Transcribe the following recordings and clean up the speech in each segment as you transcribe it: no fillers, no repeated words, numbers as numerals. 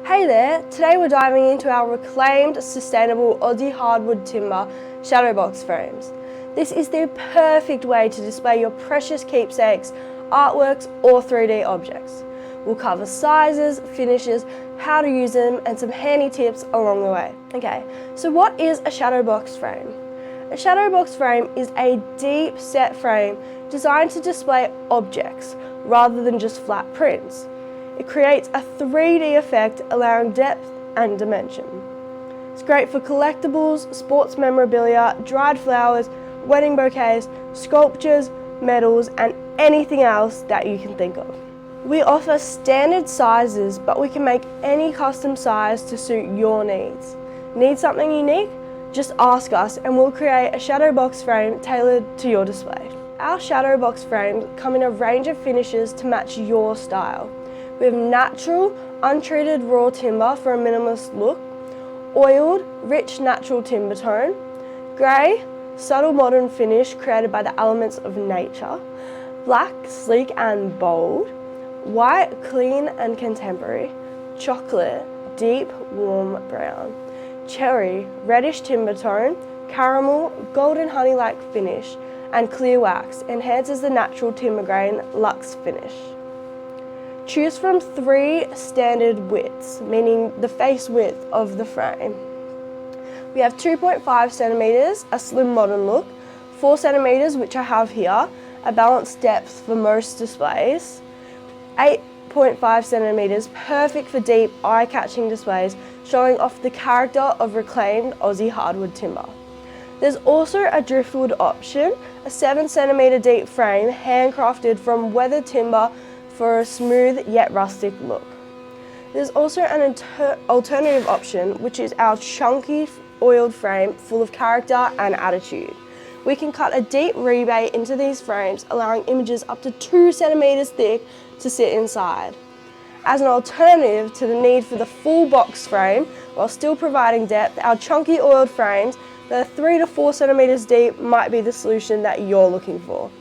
Hey there, today we're diving into our reclaimed, sustainable Aussie hardwood timber shadow box frames. This is the perfect way to display your precious keepsakes, artworks or 3D objects. We'll cover sizes, finishes, how to use them and some handy tips along the way. Okay, so what is a shadow box frame? A shadow box frame is a deep set frame designed to display objects rather than just flat prints. It creates a 3D effect allowing depth and dimension. It's great for collectibles, sports memorabilia, dried flowers, wedding bouquets, sculptures, medals and anything else that you can think of. We offer standard sizes, but we can make any custom size to suit your needs. Need something unique? Just ask us and we'll create a shadow box frame tailored to your display. Our shadow box frames come in a range of finishes to match your style. We have natural, untreated raw timber for a minimalist look, oiled, rich natural timber tone, grey, subtle modern finish created by the elements of nature, black, sleek and bold, white, clean and contemporary, chocolate, deep, warm brown, cherry, reddish timber tone, caramel, golden honey-like finish, and clear wax enhances the natural timber grain luxe finish. Choose from 3 standard widths, meaning the face width of the frame. We have 2.5 centimeters, a slim modern look, 4 centimeters, which I have here, a balanced depth for most displays, 8.5 centimeters, perfect for deep, eye-catching displays, showing off the character of reclaimed Aussie hardwood timber. There's also a driftwood option, a 7 centimeter deep frame, handcrafted from weathered timber for a smooth yet rustic look. There's also an alternative option, which is our chunky oiled frame full of character and attitude. We can cut a deep rebate into these frames, allowing images up to 2 centimeters thick to sit inside. As an alternative to the need for the full box frame, while still providing depth, our chunky oiled frames that are 3 to 4 centimeters deep might be the solution that you're looking for.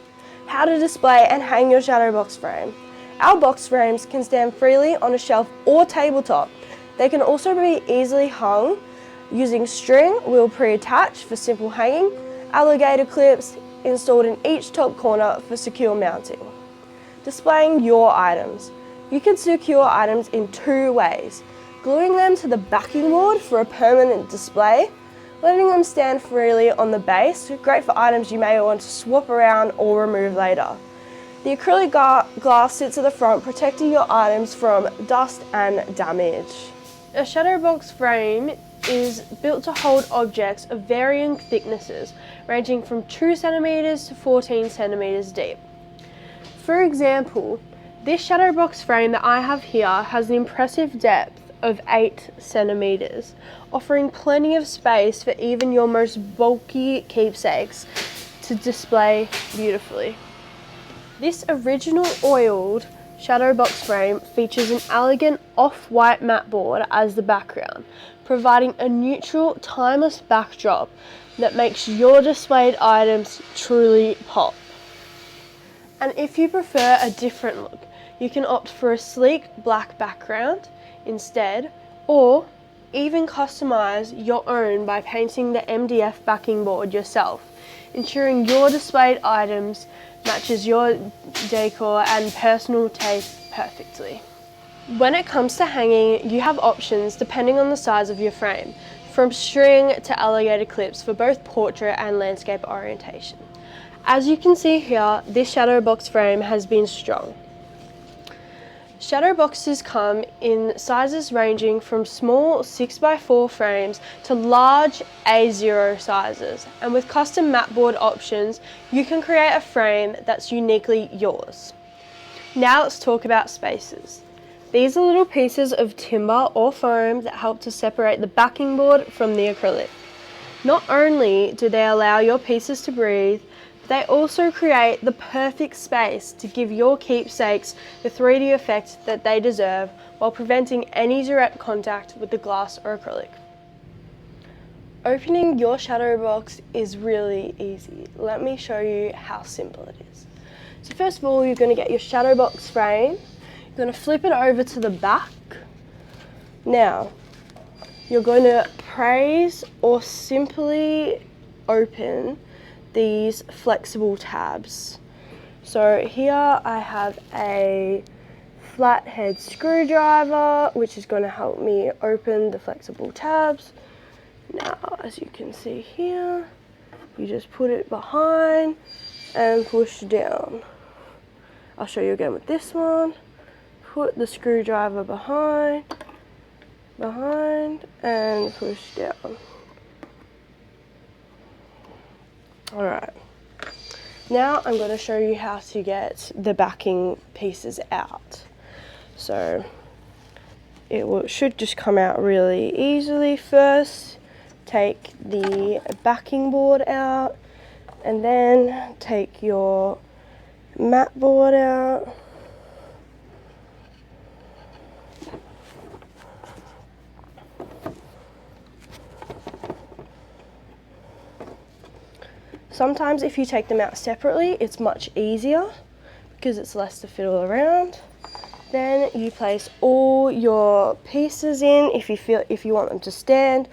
How to display and hang your shadow box frame. Our box frames can stand freely on a shelf or tabletop. They can also be easily hung using string we'll pre-attach for simple hanging, alligator clips installed in each top corner for secure mounting. Displaying your items. You can secure items in 2 ways. Gluing them to the backing board for a permanent display, letting them stand freely on the base, great for items you may want to swap around or remove later. The acrylic glass sits at the front, protecting your items from dust and damage. A shadow box frame is built to hold objects of varying thicknesses, ranging from 2 centimeters to 14 centimeters deep. For example, this shadow box frame that I have here has an impressive depth of 8 centimeters, offering plenty of space for even your most bulky keepsakes to display beautifully. This original oiled shadow box frame features an elegant off-white mat board as the background, providing a neutral, timeless backdrop that makes your displayed items truly pop. And if you prefer a different look, you can opt for a sleek black background instead, or even customize your own by painting the MDF backing board yourself, ensuring your displayed items matches your decor and personal taste perfectly. When it comes to hanging, you have options depending on the size of your frame, from string to alligator clips for both portrait and landscape orientation. As you can see here, this shadow box frame has been strong. Shadow boxes come in sizes ranging from small 6x4 frames to large A0 sizes, and with custom mat board options, you can create a frame that's uniquely yours. Now let's talk about spaces. These are little pieces of timber or foam that help to separate the backing board from the acrylic. Not only do they allow your pieces to breathe, they also create the perfect space to give your keepsakes the 3D effect that they deserve while preventing any direct contact with the glass or acrylic. Opening your shadow box is really easy. Let me show you how simple it is. So first of all, you're going to get your shadow box frame. You're going to flip it over to the back. Now, you're going to praise or simply open these flexible tabs. So here I have a flathead screwdriver, which is going to help me open the flexible tabs. Now, as you can see here, you just put it behind and push down. I'll show you again with this one. Put the screwdriver behind, and push down. Alright, now I'm going to show you how to get the backing pieces out. So it should just come out really easily. First, take the backing board out, and then take your mat board out. Sometimes if you take them out separately, it's much easier because it's less to fiddle around. Then you place all your pieces in if you want them to stand,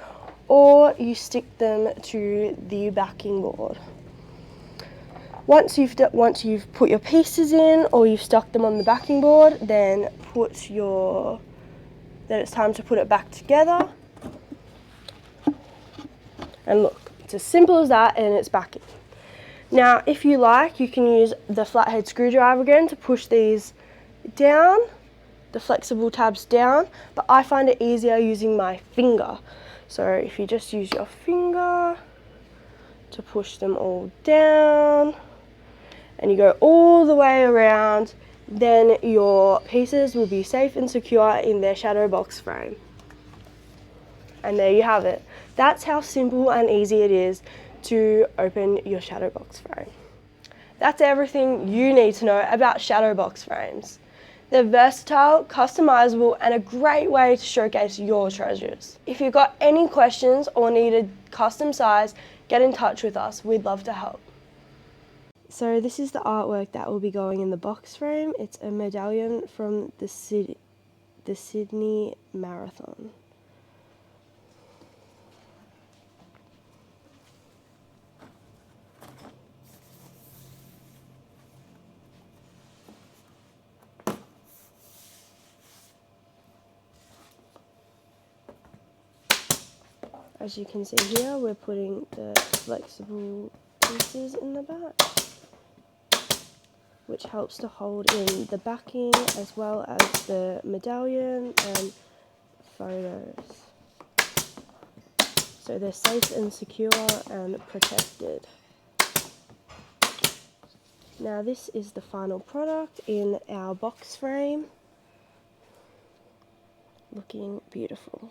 or you stick them to the backing board. Once you've put your pieces in or you've stuck them on the backing board, then it's time to put it back together. And look, it's as simple as that, and it's backing. Now, if you like, you can use the flathead screwdriver again to push these down, the flexible tabs down, but I find it easier using my finger. So if you just use your finger to push them all down, and you go all the way around, then your pieces will be safe and secure in their shadow box frame. And there you have it. That's how simple and easy it is to open your shadow box frame. That's everything you need to know about shadow box frames. They're versatile, customizable, and a great way to showcase your treasures. If you've got any questions or need a custom size, get in touch with us. We'd love to help. So this is the artwork that will be going in the box frame. It's a medallion from the Sydney Marathon. As you can see here, we're putting the flexible pieces in the back, which helps to hold in the backing as well as the medallion and photos. So they're safe and secure and protected. Now this is the final product in our box frame, looking beautiful.